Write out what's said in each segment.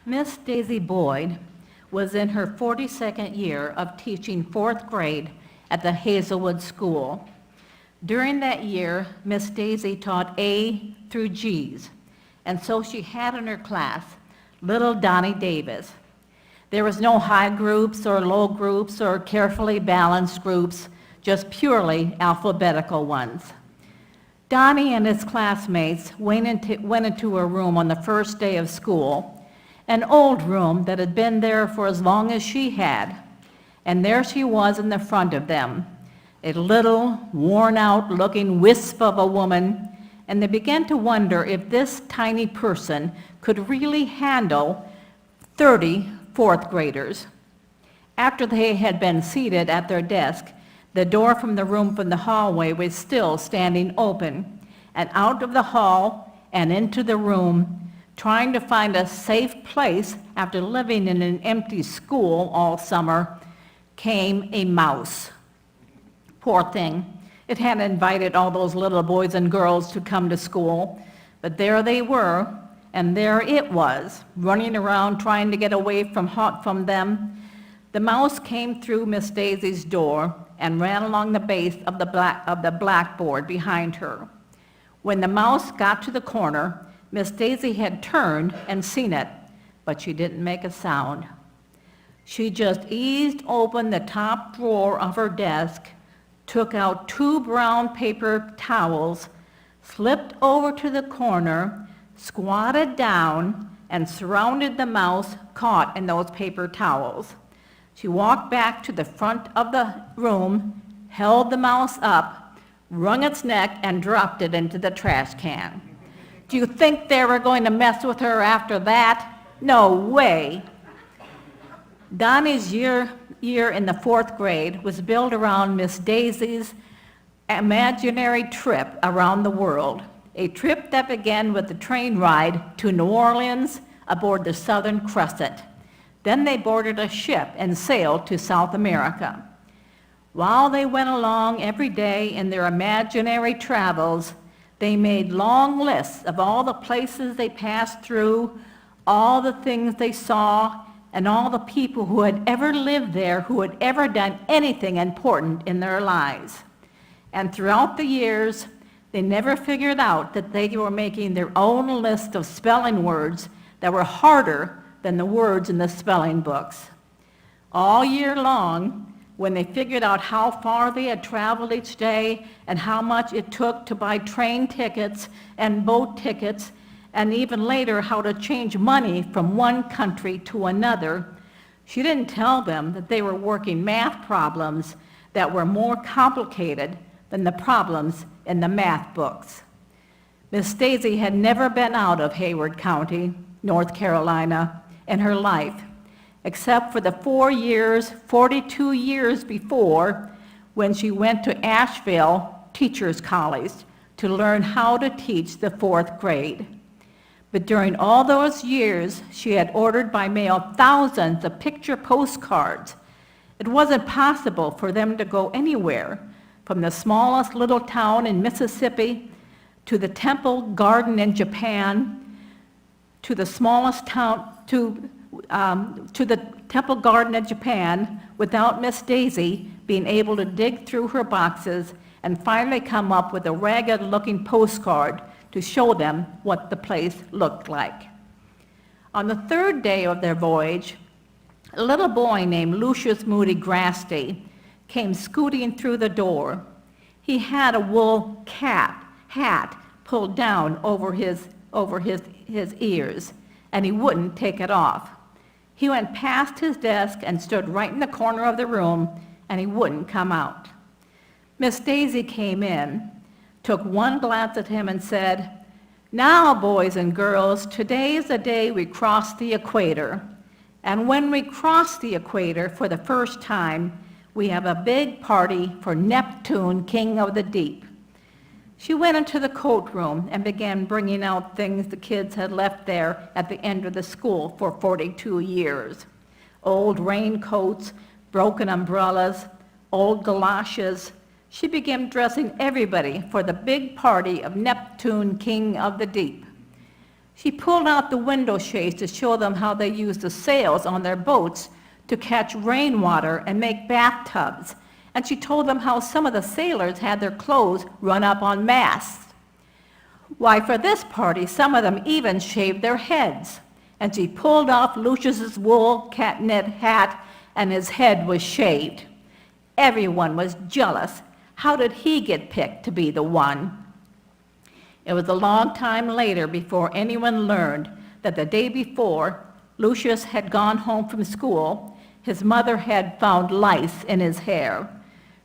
Miss Daisy Boyd was in her 42nd year of teaching 4th grade at the Hazelwood School. During that year, Miss Daisy taught A through G's, and so she had in her class little Donnie Davis. There was no high groups or low groups or carefully balanced groups, just purely alphabetical ones. Donnie and his classmates went into a room on the first day of school, an old room that had been there for as long as she had, and there she was in the front of them, a little, worn-out looking wisp of a woman, and they began to wonder if this tiny person could really handle 30 4th graders. After they had been seated at their desk, the door from the hallway was still standing open, and out of the hall and into the room, trying to find a safe place after living in an empty school all summer, came a mouse. Poor thing. It had invited all those little boys and girls to come to school, but there they were, and there it was, running around trying to get away from them. The mouse came through Miss Daisy's door and ran along the base of the blackboard behind her. When the mouse got to the corner, Miss Daisy had turned and seen it, but she didn't make a sound. She just eased open the top drawer of her desk, took out 2 brown paper towels, slipped over to the corner, squatted down, and surrounded the mouse caught in those paper towels. She walked back to the front of the room, held the mouse up, wrung its neck, and dropped it into the trash can. Do you think they were going to mess with her after that? No way. Donnie's year in the 4th grade was built around Miss Daisy's imaginary trip around the world, a trip that began with a train ride to New Orleans aboard the Southern Crescent. Then they boarded a ship and sailed to South America. While they went along every day in their imaginary travels, they made long lists of all the places they passed through, all the things they saw, and all the people who had ever lived there, who had ever done anything important in their lives. And throughout the years, they never figured out that they were making their own list of spelling words that were harder than the words in the spelling books. All year long, when they figured out how far they had traveled each day and how much it took to buy train tickets and boat tickets, and even later how to change money from one country to another, she didn't tell them that they were working math problems that were more complicated than the problems in the math books. Miss Daisy had never been out of Hayward County, North Carolina, in her life, except for the 42 years before, when she went to Asheville Teachers College to learn how to teach the 4th grade. But during all those years, she had ordered by mail thousands of picture postcards. It wasn't possible for them to go anywhere, from the smallest little town in Mississippi to the Temple Garden in Japan, to the smallest town, to the Temple Garden in Japan, without Miss Daisy being able to dig through her boxes and finally come up with a ragged-looking postcard to show them what the place looked like. On the 3rd day of their voyage, a little boy named Lucius Moody Grasty came scooting through the door. He had a wool hat pulled down over his ears, and he wouldn't take it off. He went past his desk and stood right in the corner of the room, and he wouldn't come out. Miss Daisy came in, took one glance at him and said, "Now, boys and girls, today is the day we cross the equator. And when we cross the equator for the first time, we have a big party for Neptune, king of the deep." She went into the coat room and began bringing out things the kids had left there at the end of the school for 42 years. Old raincoats, broken umbrellas, old galoshes. She began dressing everybody for the big party of Neptune, king of the deep. She pulled out the window shades to show them how they used the sails on their boats to catch rainwater and make bathtubs. And she told them how some of the sailors had their clothes run up on masts. Why, for this party, some of them even shaved their heads. And she pulled off Lucius's wool catnip hat, and his head was shaved. Everyone was jealous. How did he get picked to be the one? It was a long time later before anyone learned that the day before Lucius had gone home from school, his mother had found lice in his hair.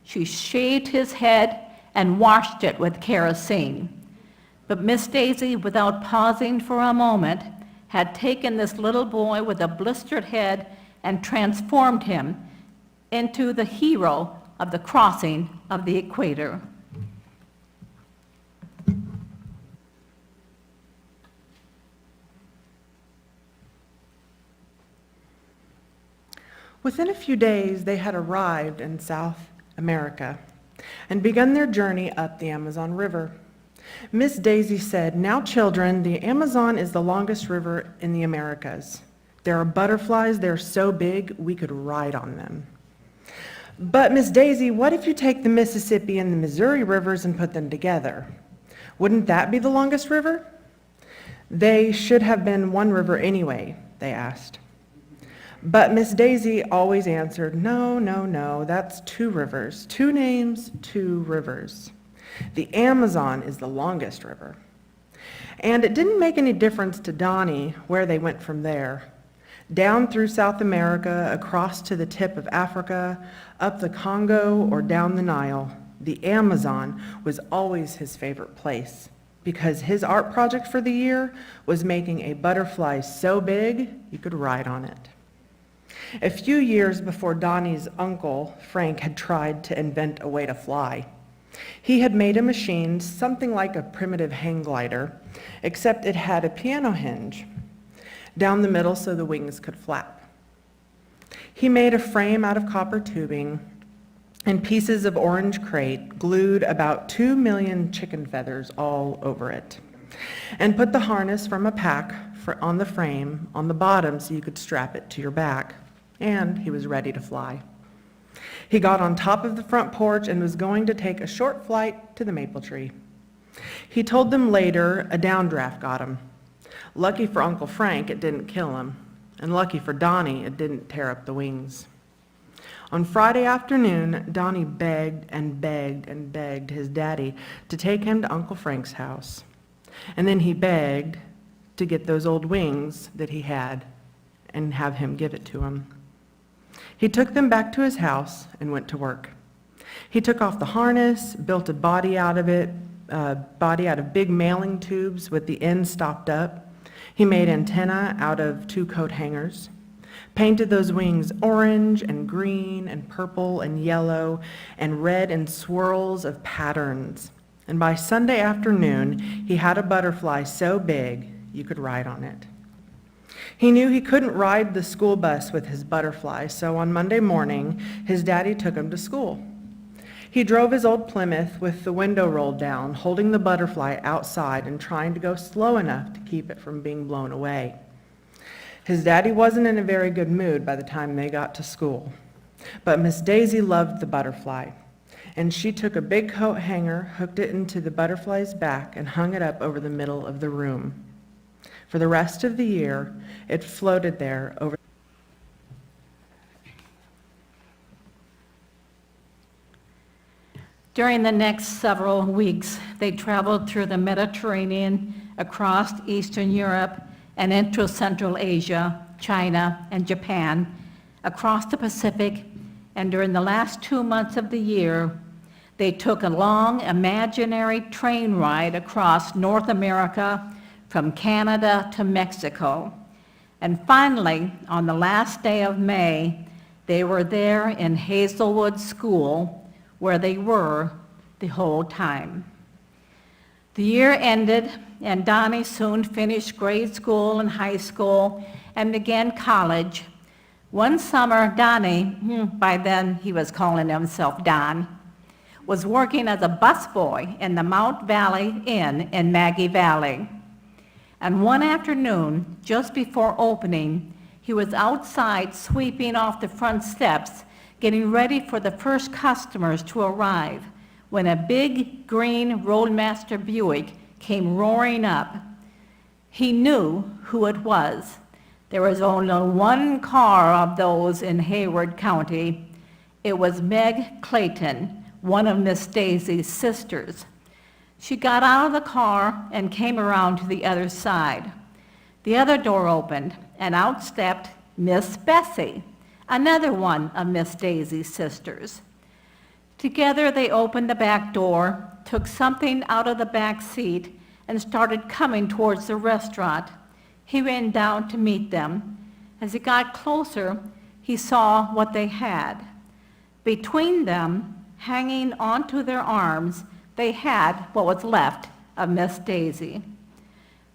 She shaved his head and washed it with kerosene. But Miss Daisy, without pausing for a moment, had taken this little boy with a blistered head and transformed him into the hero of the crossing of the equator. Within a few days, they had arrived in South America and begun their journey up the Amazon River. Miss Daisy said, "Now, children, the Amazon is the longest river in the Americas. There are butterflies, they're so big we could ride on them." "But Miss Daisy, what if you take the Mississippi and the Missouri rivers and put them together? Wouldn't that be the longest river?" "They should have been one river anyway," they asked. But Miss Daisy always answered, "No, no, no, that's two rivers. Two names, two rivers. The Amazon is the longest river." And it didn't make any difference to Donnie where they went from there. Down through South America, across to the tip of Africa, up the Congo, or down the Nile, the Amazon was always his favorite place because his art project for the year was making a butterfly so big you could ride on it. A few years before Donnie's uncle, Frank, had tried to invent a way to fly. He had made a machine something like a primitive hang glider, except it had a piano hinge down the middle so the wings could flap. He made a frame out of copper tubing and pieces of orange crate, glued about 2 million chicken feathers all over it, and put the harness from a pack on the frame on the bottom so you could strap it to your back, and he was ready to fly. He got on top of the front porch and was going to take a short flight to the maple tree. He told them later a downdraft got him. Lucky for Uncle Frank, it didn't kill him, and lucky for Donnie, it didn't tear up the wings. On Friday afternoon, Donnie begged and begged and begged his daddy to take him to Uncle Frank's house. And then he begged to get those old wings that he had and have him give it to him. He took them back to his house and went to work. He took off the harness, built a body out of big mailing tubes with the ends stopped up. He made antennae out of 2 coat hangers, painted those wings orange and green and purple and yellow and red in swirls of patterns. And by Sunday afternoon, he had a butterfly so big you could ride on it. He knew he couldn't ride the school bus with his butterfly, so on Monday morning, his daddy took him to school. He drove his old Plymouth with the window rolled down, holding the butterfly outside and trying to go slow enough to keep it from being blown away. His daddy wasn't in a very good mood by the time they got to school, but Miss Daisy loved the butterfly, and she took a big coat hanger, hooked it into the butterfly's back, and hung it up over the middle of the room. For the rest of the year, it floated there over. During the next several weeks, they traveled through the Mediterranean, across Eastern Europe, and into Central Asia, China, and Japan, across the Pacific, and during the last 2 months of the year, they took a long imaginary train ride across North America from Canada to Mexico. And finally, on the last day of May, they were there in Hazelwood School, where they were the whole time. The year ended, and Donnie soon finished grade school and high school and began college. One summer, Donnie, by then he was calling himself Don, was working as a busboy in the Mount Valley Inn in Maggie Valley. And one afternoon, just before opening, he was outside sweeping off the front steps, getting ready for the first customers to arrive, when a big green Roadmaster Buick came roaring up. He knew who it was. There was only one car of those in Hayward County. It was Meg Clayton, one of Miss Daisy's sisters. She got out of the car and came around to the other side. The other door opened, and out stepped Miss Bessie, another one of Miss Daisy's sisters. Together they opened the back door, took something out of the back seat, and started coming towards the restaurant. He ran down to meet them. As he got closer, he saw what they had. Between them, hanging onto their arms, they had what was left of Miss Daisy.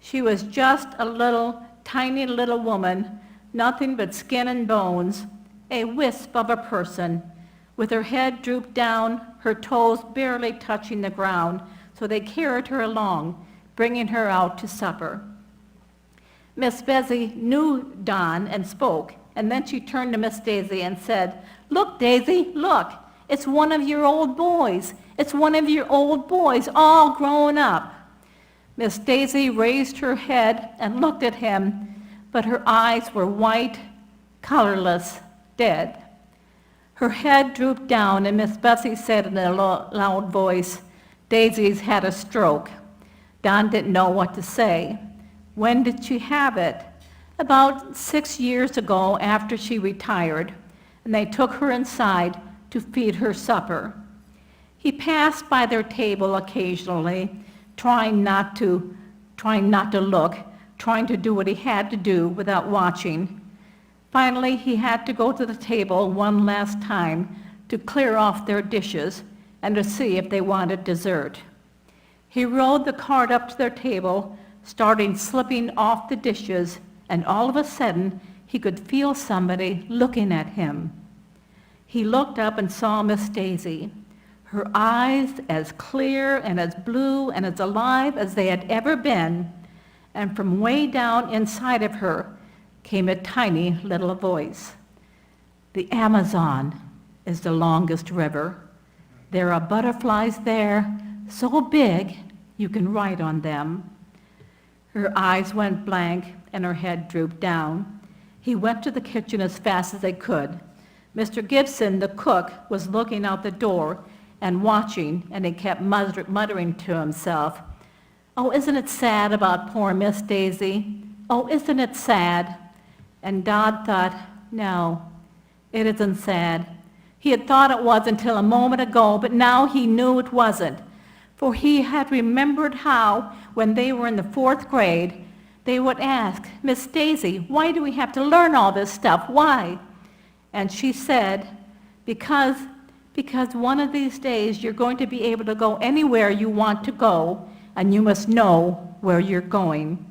She was just a little, tiny little woman, nothing but skin and bones, a wisp of a person, with her head drooped down, her toes barely touching the ground, so they carried her along, bringing her out to supper. Miss Bessie knew Don and spoke, and then she turned to Miss Daisy and said, "Look, Daisy, look. It's one of your old boys. It's one of your old boys, all grown up." Miss Daisy raised her head and looked at him, but her eyes were white, colorless, dead. Her head drooped down, and Miss Bessie said in a loud voice, "Daisy's had a stroke." Don didn't know what to say. When did she have it? About 6 years ago, after she retired, and they took her inside to feed her supper. He passed by their table occasionally, trying not to look, trying to do what he had to do without watching. Finally, he had to go to the table one last time to clear off their dishes and to see if they wanted dessert. He rolled the cart up to their table, starting slipping off the dishes, and all of a sudden, he could feel somebody looking at him. He looked up and saw Miss Daisy, her eyes as clear and as blue and as alive as they had ever been, and from way down inside of her came a tiny little voice. "The Amazon is the longest river. There are butterflies there, so big you can write on them." Her eyes went blank and her head drooped down. He went to the kitchen as fast as they could. Mr. Gibson, the cook, was looking out the door and watching, and he kept muttering to himself, "Oh, isn't it sad about poor Miss Daisy? Oh, isn't it sad?" And Dodd thought, no, it isn't sad. He had thought it was until a moment ago, but now he knew it wasn't. For he had remembered how, when they were in the 4th grade, they would ask, "Miss Daisy, why do we have to learn all this stuff? Why?" And she said, because one of these days you're going to be able to go anywhere you want to go, and you must know where you're going.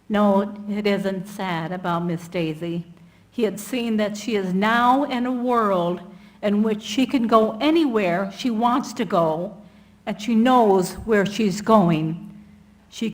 No, it isn't sad about Miss Daisy. He had seen that she is now in a world in which she can go anywhere she wants to go, and she knows where she's going.